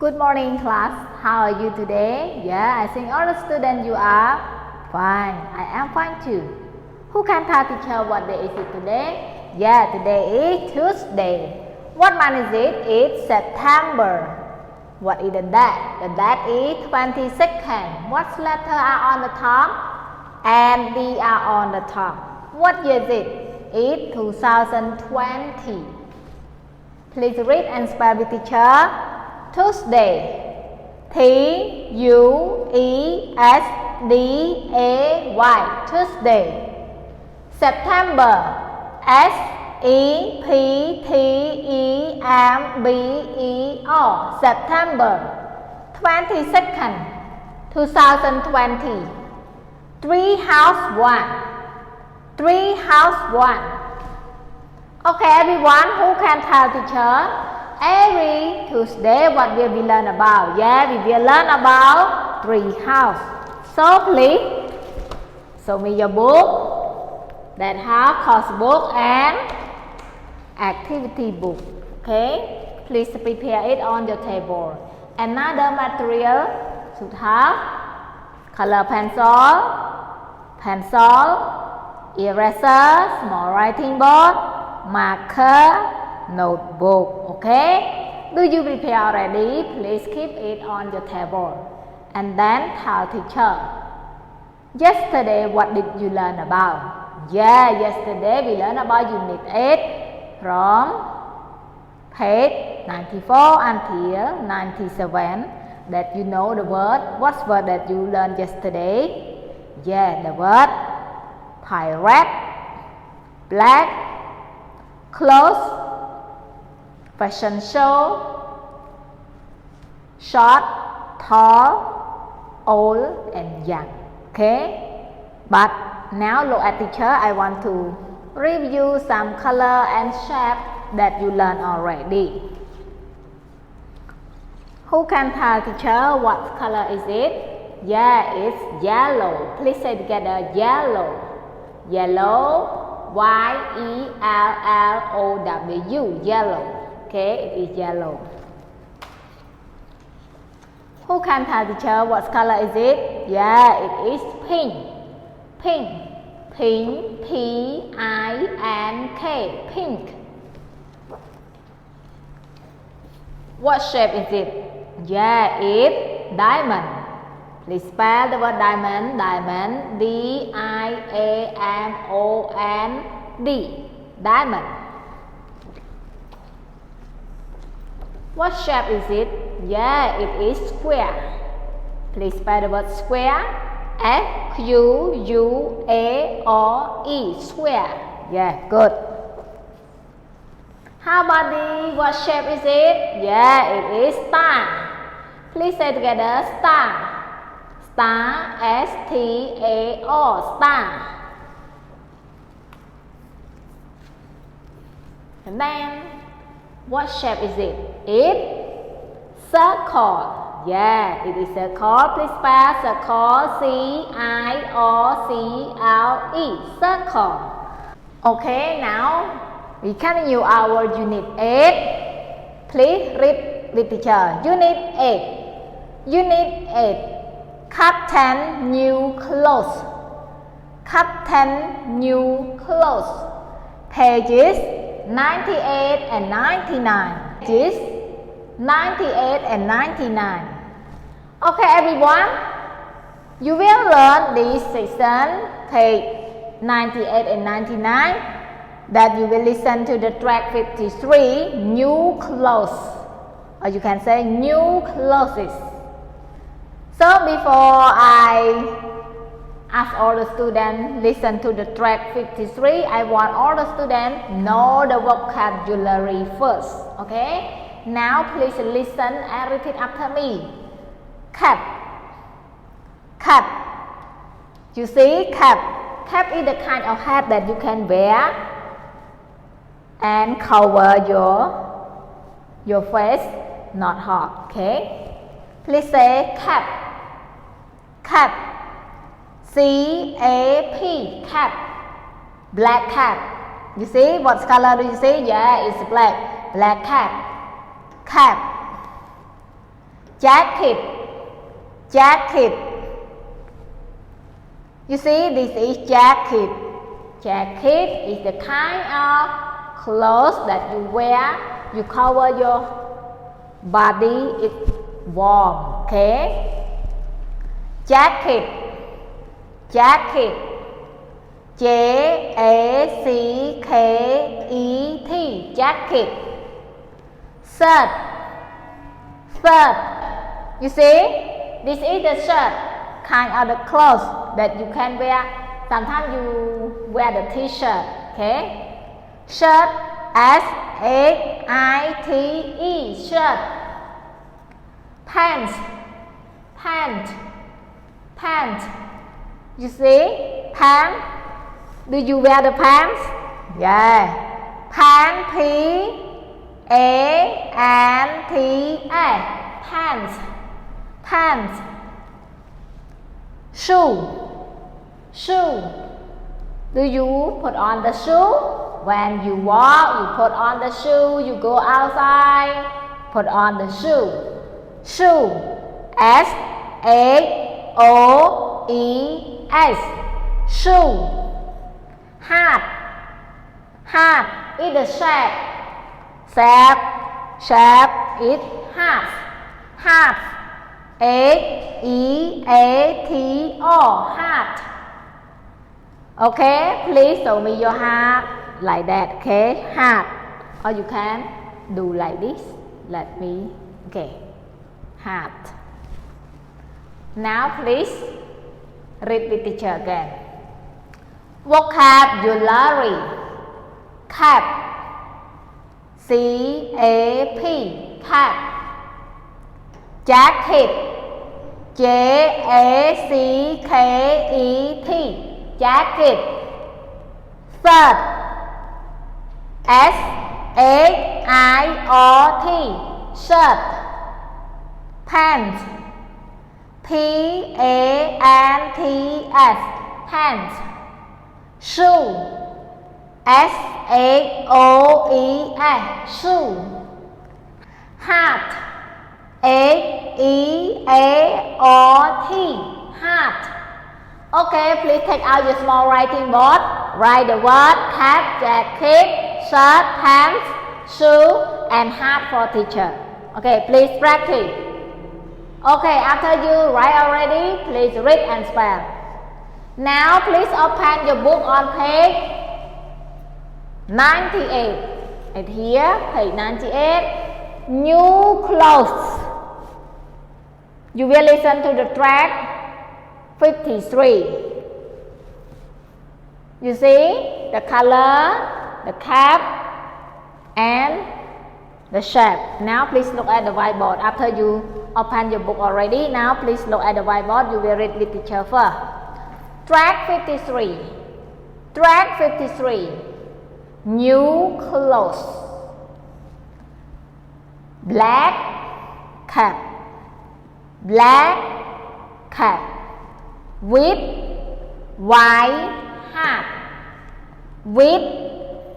Good morning, class. How are you today? Yeah, I think all the students you are fine. I am fine too. Who can tell teacher what day is it today? Yeah, today is Tuesday. What month is it? It's September. What is the date? The date is 22nd. What letter are on the top? And D are on the top. What year is it? It's 2020. Please read and spell with teacher. Tuesday. Tuesday. Tuesday. September. September. September. 22nd. 2020. Three house one. Okay, everyone, who can tell teacher? Every Tuesday, what will we learn about? Yeah, we will learn about tree house. So please, show me your book that have course book and activity book. Okay, please prepare it on your table. Another material should have color pencil, eraser, small writing board, marker, notebook. Okay, do you prepare already? Please keep it on your table and then tell teacher, yesterday what did you learn about? Yeah, yesterday we learned about unit 8 from page 94 until 97. That you know the word. What's word that you learned yesterday? Yeah, the word pirate, black, clothes, fashion show, short, tall, old and young. Okay, but now look at teacher. I want to review some color and shape that you learned already. Who can tell teacher what color is it? Yeah, it's yellow. Please say together, yellow. Yellow, Y-E-L-L-O-W, yellow. Okay, it is yellow. Who can tell teacher what color is it? Yeah, it is pink. Pink, P-I-N-K, pink. What shape is it? Yeah, it's diamond. Please spell the word diamond. Diamond, D-I-A-M-O-N-D, diamond. What shape is it? Yeah, it is square. Please spell the word square. S-Q-U-A-R-E, square. Yeah, good. How about the what shape is it? Yeah, it is star. Please say together, star. Star, S-T-A-R, star. And then, what shape is it? It's circle. Yeah, it is circle. Please spell circle, C-I-R-C-L-E, circle. Okay, now we continue our unit 8. Please read with teacher. Unit 8. Unit 8. Captain new clothes. Captain new clothes. Pages 98 and 99. Pages 98 and 99. Okay, everyone. You will learn this section, page 98 and 99. That you will listen to the track 53, new clothes. Or you can say new clothes. So before I ask all the students listen to the track 53, I want all the students know the vocabulary first. Okay? Now please listen and repeat after me. Cap. Cap. You see cap. Cap is the kind of hat that you can wear and cover your face, not hot. Okay? Please say cap. Cap. C-A-P, cap. Black cap. You see what color do you see? Yeah, it's black. Black cap. Cap. jacket, jacket. You see, this is jacket. Jacket is the kind of clothes that you wear. You cover your body. It's warm. Okay. Jacket, jacket. J-A-C-K-E-T, jacket. Shirt, shirt. You see, this is the shirt, kind of the clothes that you can wear. Sometimes you wear the t-shirt, okay? Shirt, S-H-I-T-E, shirt. Pants, pant, pant. You see, pant. Do you wear the pants? Yeah. Pant, P-A-N-T-A, pants, pants. Shoe, shoe. Do you put on the shoe? When you walk, you put on the shoe. You go outside, put on the shoe. Shoe, S-H-O-E-S, shoe. Hat, hat is the shape. Shape is hat. Hat, H-E-A-T-O, hat. Okay, please show me your hat like that. Okay, hat. Or you can do like this. Let me. Okay, hat. Now please read with teacher again. Vocabulary. Cap, C-A-P, cap. Jacket, J-A-C-K-E-T, jacket. Shirt, S-H-I-R-T, shirt. Pants, P-A-N-T-S, pants. Shoe, S-H-O-E-S, shoe. Hat, H-E-A-R-T, hat. Okay, please take out your small writing board. Write the word cap, jacket, shirt, pants, shoe, and hat for teacher. Okay, please practice. Okay, after you write already, please read and spell. Now, please open your book on page 98. Right here, page 98. New clothes. You will listen to the track 53. You see the color, the cap, and the shape. Now, please look at the whiteboard. After you open your book already, now please look at the whiteboard. You will read with teacher first. Track 53. Track 53. New clothes. Black cap. Black cap. With white hat. With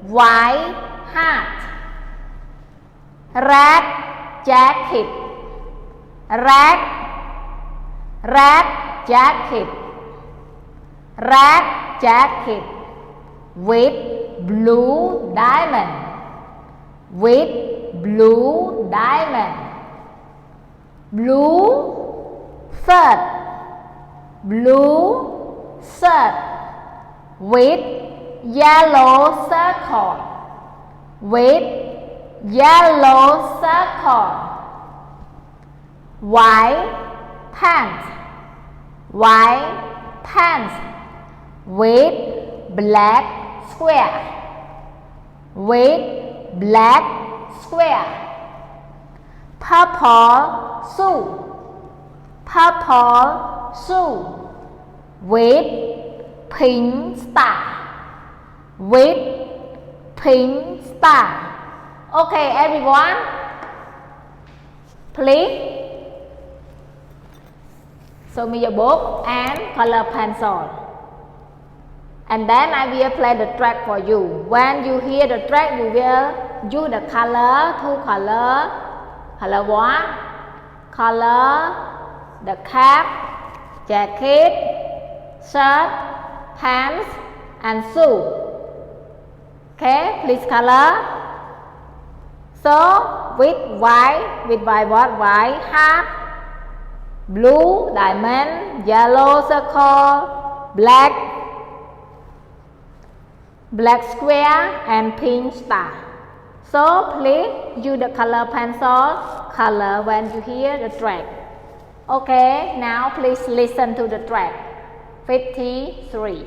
white hat. Red jacket. Red jacket. Red jacket with blue diamond. With blue diamond. Blue shirt. Blue shirt with yellow circle. With yellow circle. White pants. White pants with black square. With black square. Purple shoe. Purple shoe with pink star. With pink star. Okay, everyone, please show me your book and color pencil. And then I will play the track for you. When you hear the track, you will use the color, two color. Color 1, color the cap, jacket, shirt, pants, and shoe. Okay, please color. So with white what? White heart, blue diamond, yellow circle, black square, and pink star. So please use the color pencil, color when you hear the track. Okay, now please listen to the track. 53.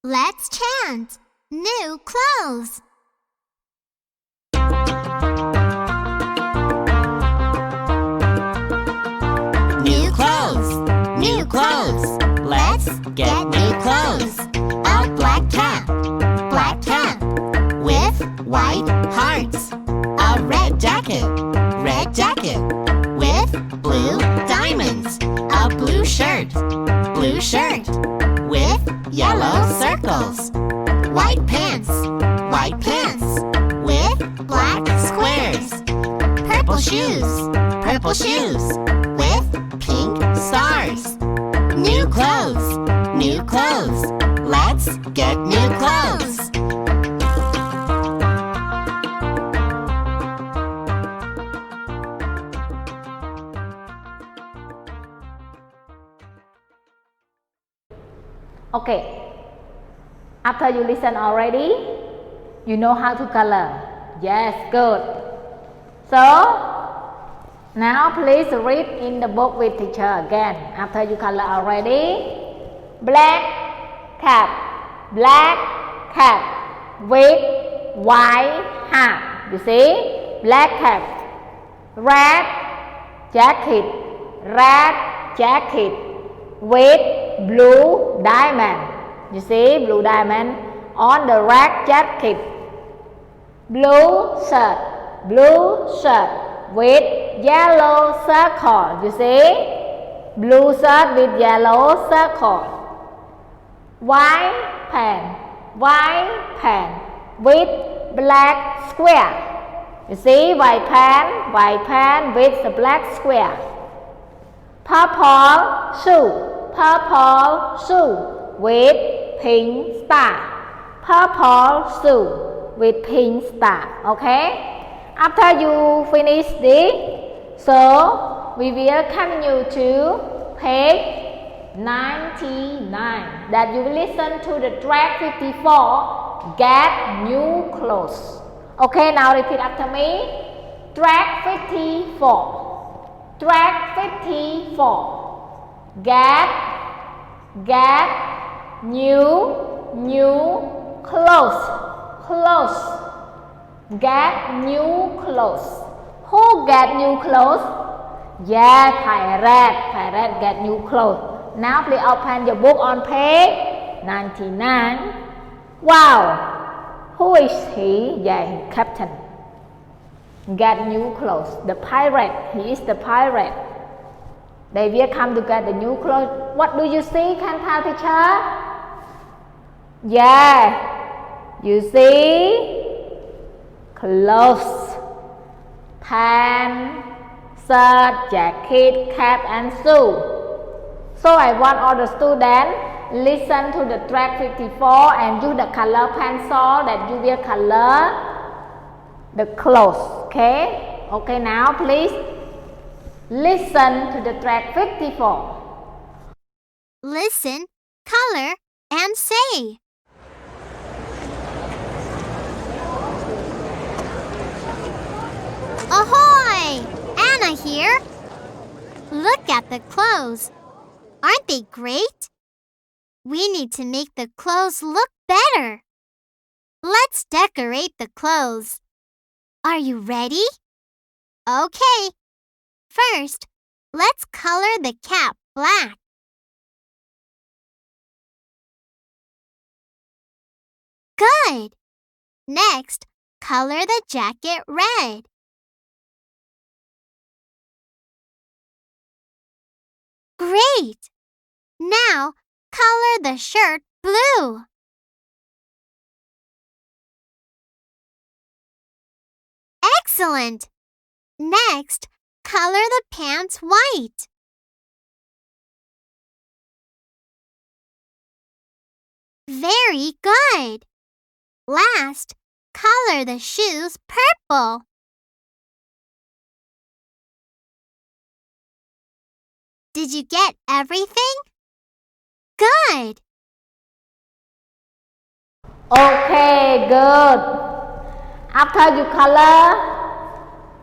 Let's chant. New clothes. New clothes. New clothes. Let's get new clothes. A black cap with white hearts. A red jacket with blue diamonds. A blue shirt with yellow circles. White pants with black squares. Purple shoes with pink stars. New clothes. Let's get new clothes. Okay, after you listen already, you know how to color. Yes, good. So, now please read in the book with teacher again. After you color already, black cap with white heart. You see, black cap. Red jacket with blue diamond. You see blue diamond on the red jacket. Blue shirt with yellow circle. You see blue shirt with yellow circle. White pant with black square. You see white pant with the black square. Purple shoe with pink star. Purple shoe with pink star. Okay? After you finish this, so we will continue to page 99. That you will listen to the track 54. Get new clothes. Okay, now repeat after me. Track 54. Track 54. Get new clothes. Get new clothes. Who get new clothes? Yeah, Pirate get new clothes. Now please open your book on page 99. Wow. Who is he? Yeah, he captain. Get new clothes. The pirate. He is the pirate. They will come to get the new clothes. What do you see? Can tell teacher? Yeah. You see clothes. Pants, shirt, jacket, cap and shoe. So I want all the students listen to the track 54 and use the color pencil that you will color the clothes. Okay? Okay, now please listen to the track 54. Listen, color, and say. Ahoy! Anna here. Look at the clothes. Aren't they great? We need to make the clothes look better. Let's decorate the clothes. Are you ready? Okay. First, let's color the cap black. Good. Next, color the jacket red. Great! Now, color the shirt blue. Excellent! Next, color the pants white. Very good. Last, color the shoes purple. Did you get everything? Good. Okay, good. After you color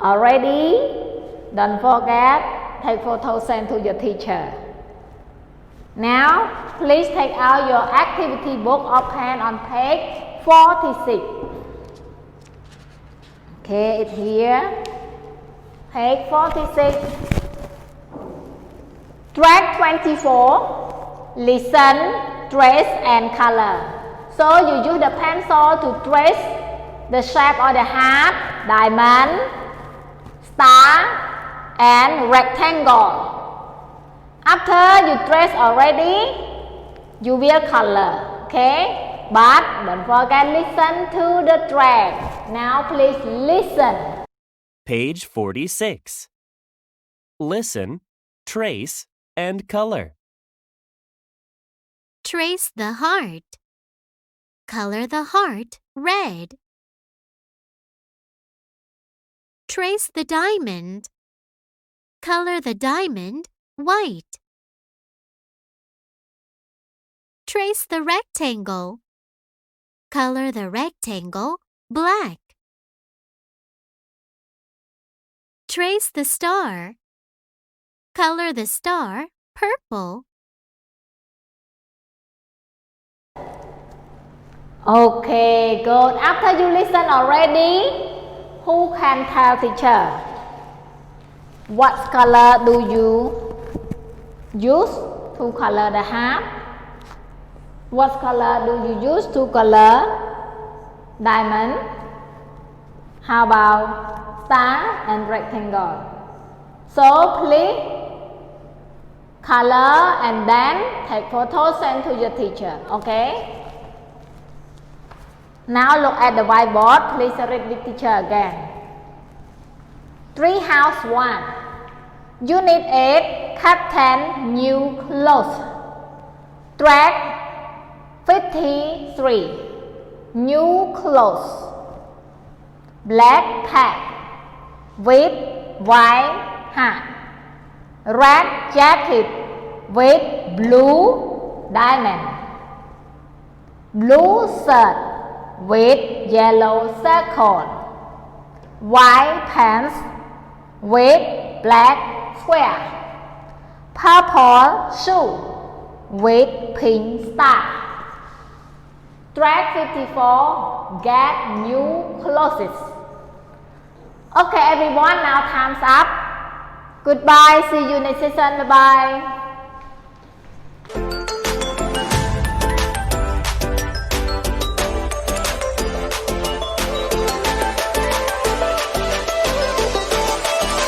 already, don't forget, take photos send to your teacher. Now, please take out your activity book or pen on page 46. Okay, it's here. Page 46. Track 24. Listen, trace and color. So you use the pencil to trace the shape of the heart, diamond, star, and rectangle. After you trace already, you will color, okay? But don't forget listen to the track. Now please listen. Page 46. Listen, trace, and color. Trace the heart. Color the heart red. Trace the diamond. Color the diamond white. Trace the rectangle. Color the rectangle black. Trace the star. Color the star purple. Okay, good. After you listen already, who can tell teacher? What color do you use to color the heart? What color do you use to color diamond? How about star and rectangle? So please color and then take photos send to your teacher, okay? Now look at the whiteboard. Please read with teacher again. Treehouse 1. Unit 8. Captain New Clothes. Track 53. New clothes. Black cap with white hat. Red jacket with blue diamond. Blue shirt with yellow circle. White pants with black square. Purple shoe with pink star. Track 54. Get new clothes. Okay everyone, now time's up. Goodbye, see you next session. Bye bye.